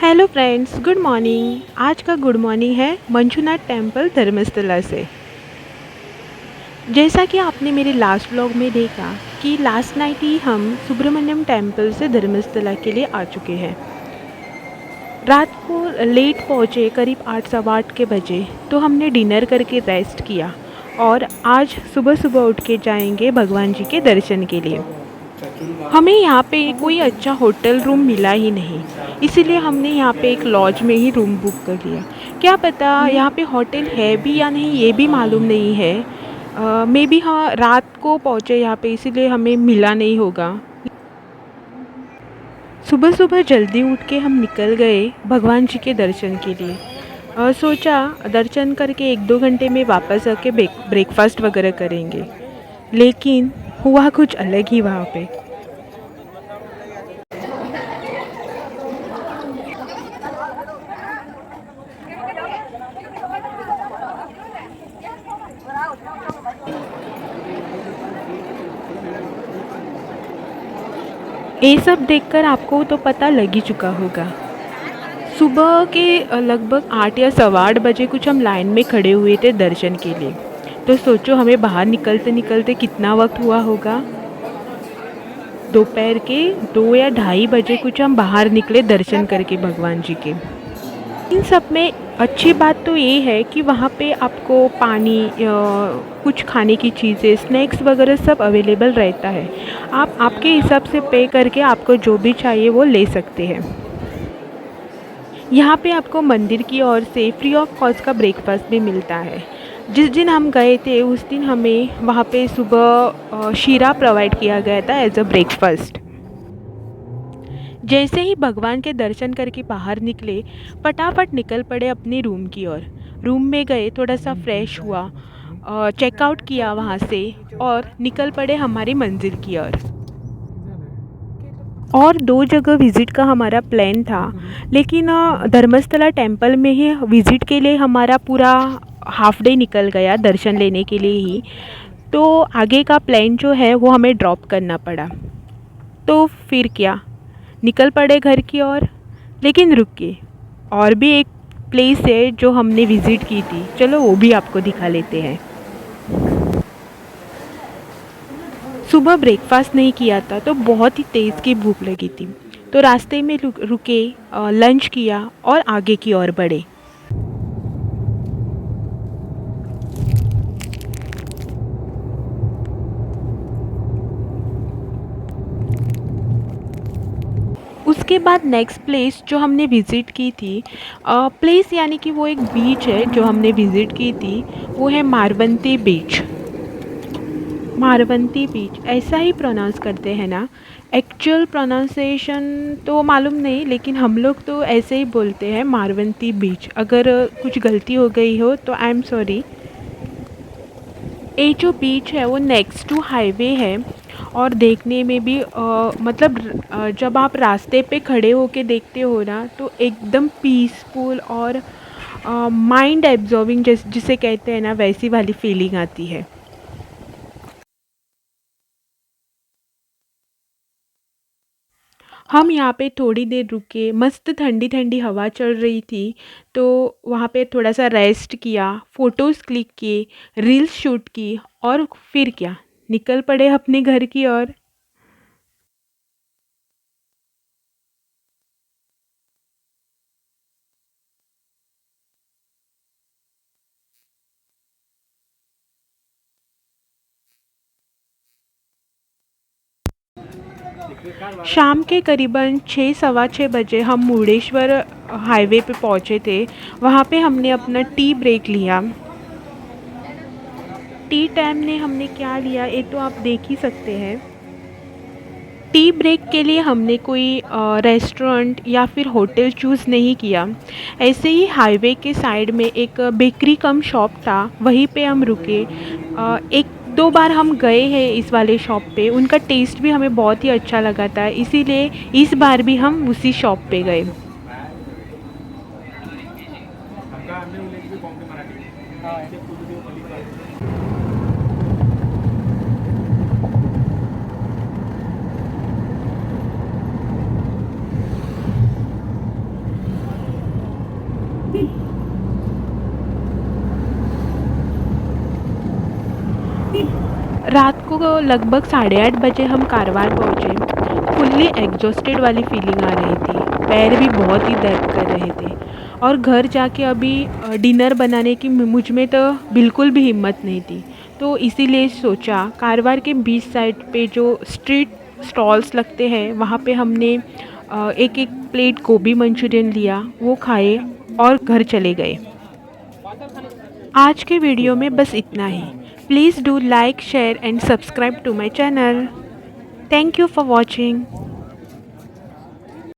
Hello friends, good morning. आज का good morning है मंजुनाथ टेम्पल धर्मस्थला से। जैसा कि आपने मेरे लास्ट व्लॉग में देखा कि लास्ट नाइट ही हम सुब्रमण्यम टेम्पल से धर्मस्थला के लिए आ चुके हैं। रात को लेट पहुँचे, करीब 8 सवा 8 के बजे। तो हमने डिनर करके रेस्ट किया और आज सुबह सुबह उठ के जाएंगे भगवान जी के दर्शन के लिए। हमें यहाँ पे कोई अच्छा होटल रूम मिला ही नहीं, इसीलिए हमने यहाँ पे एक लॉज में ही रूम बुक कर लिया। क्या पता यहाँ पे होटल है भी या नहीं, ये भी मालूम नहीं है। मे बी हाँ, रात को पहुँचे यहाँ पे, इसीलिए हमें मिला नहीं होगा। सुबह सुबह जल्दी उठ के हम निकल गए भगवान जी के दर्शन के लिए। सोचा दर्शन करके 1-2 घंटे में वापस आके ब्रेकफास्ट वगैरह करेंगे, लेकिन हुआ कुछ अलग ही वहाँ पे। ये सब देखकर आपको तो पता लग ही चुका होगा। सुबह के लगभग 8 या सवा 8 बजे कुछ हम लाइन में खड़े हुए थे दर्शन के लिए। तो सोचो हमें बाहर निकलते निकलते कितना वक्त हुआ होगा। दोपहर के 2 या ढाई बजे कुछ हम बाहर निकले दर्शन करके भगवान जी के। इन सब में अच्छी बात तो ये है कि वहाँ पे आपको पानी, कुछ खाने की चीज़ें, स्नैक्स वगैरह सब अवेलेबल रहता है। आप आपके हिसाब से पे करके आपको जो भी चाहिए वो ले सकते हैं। यहाँ पे आपको मंदिर की ओर से फ्री ऑफ कॉस्ट का ब्रेकफास्ट भी मिलता है। जिस दिन हम गए थे उस दिन हमें वहाँ पे सुबह शीरा प्रोवाइड किया गया था एज अ ब्रेकफास्ट। जैसे ही भगवान के दर्शन करके बाहर निकले, फटाफट निकल पड़े अपने रूम की ओर। रूम में गए, थोड़ा सा फ्रेश हुआ, चेकआउट किया वहाँ से और निकल पड़े हमारी मंजिल की ओर। और 2 जगह विज़िट का हमारा प्लान था, लेकिन धर्मस्थला टेम्पल में ही विज़िट के लिए हमारा पूरा हाफ डे निकल गया दर्शन लेने के लिए ही। तो आगे का प्लान जो है वो हमें ड्रॉप करना पड़ा। तो फिर क्या, निकल पड़े घर की ओर। लेकिन रुकिए, और भी एक प्लेस है जो हमने विज़िट की थी, चलो वो भी आपको दिखा लेते हैं। सुबह ब्रेकफास्ट नहीं किया था तो बहुत ही तेज़ की भूख लगी थी। तो रास्ते में रुके, लंच किया और आगे की ओर बढ़े। उसके बाद नेक्स्ट प्लेस जो हमने विज़िट की थी, प्लेस यानी कि वो एक बीच है जो हमने विज़िट की थी, वो है मारवंती बीच। मारवंती बीच ऐसा ही प्रोनाउंस करते हैं ना। एक्चुअल प्रोनाउंसिएशन तो मालूम नहीं, लेकिन हम लोग तो ऐसे ही बोलते हैं मारवंती बीच। अगर कुछ गलती हो गई हो तो आई एम सॉरी। ये जो बीच है वो नेक्स्ट टू हाईवे है और देखने में भी मतलब जब आप रास्ते पे खड़े होके देखते हो ना तो एकदम पीसफुल और माइंड एब्जॉर्बिंग जिसे कहते हैं ना, वैसी वाली फीलिंग आती है। हम यहाँ पे थोड़ी देर रुके, मस्त ठंडी ठंडी हवा चल रही थी। तो वहाँ पे थोड़ा सा रेस्ट किया, फ़ोटोज़ क्लिक किए, रील्स शूट की और फिर क्या, निकल पड़े अपने घर की ओर। शाम के करीबन 6 सवा 6 बजे हम मुर्डेश्वर हाईवे पे पहुँचे थे। वहाँ पे हमने अपना टी ब्रेक लिया। टी टाइम ने हमने क्या लिया ये तो आप देख ही सकते हैं। टी ब्रेक के लिए हमने कोई रेस्टोरेंट या फिर होटल चूज़ नहीं किया। ऐसे ही हाईवे के साइड में एक बेकरी कम शॉप था, वहीं पे हम रुके। 1-2 बार हम गए हैं इस वाले शॉप पे, उनका टेस्ट भी हमें बहुत ही अच्छा लगा था, इसीलिए इस बार भी हम उसी शॉप पे गए। को लगभग 8:30 बजे हम कारवार पहुँचे। फुल्ली एग्जॉस्टेड वाली फीलिंग आ रही थी, पैर भी बहुत ही दर्द कर रहे थे और घर जाके अभी डिनर बनाने की मुझ में तो बिल्कुल भी हिम्मत नहीं थी। तो इसीलिए सोचा कारवार के बीच साइड पे जो स्ट्रीट स्टॉल्स लगते हैं वहाँ पे हमने एक एक प्लेट गोभी मंचूरियन लिया, वो खाए और घर चले गए। आज के वीडियो में बस इतना ही। Please do like share and subscribe to my channel. Thank you for watching.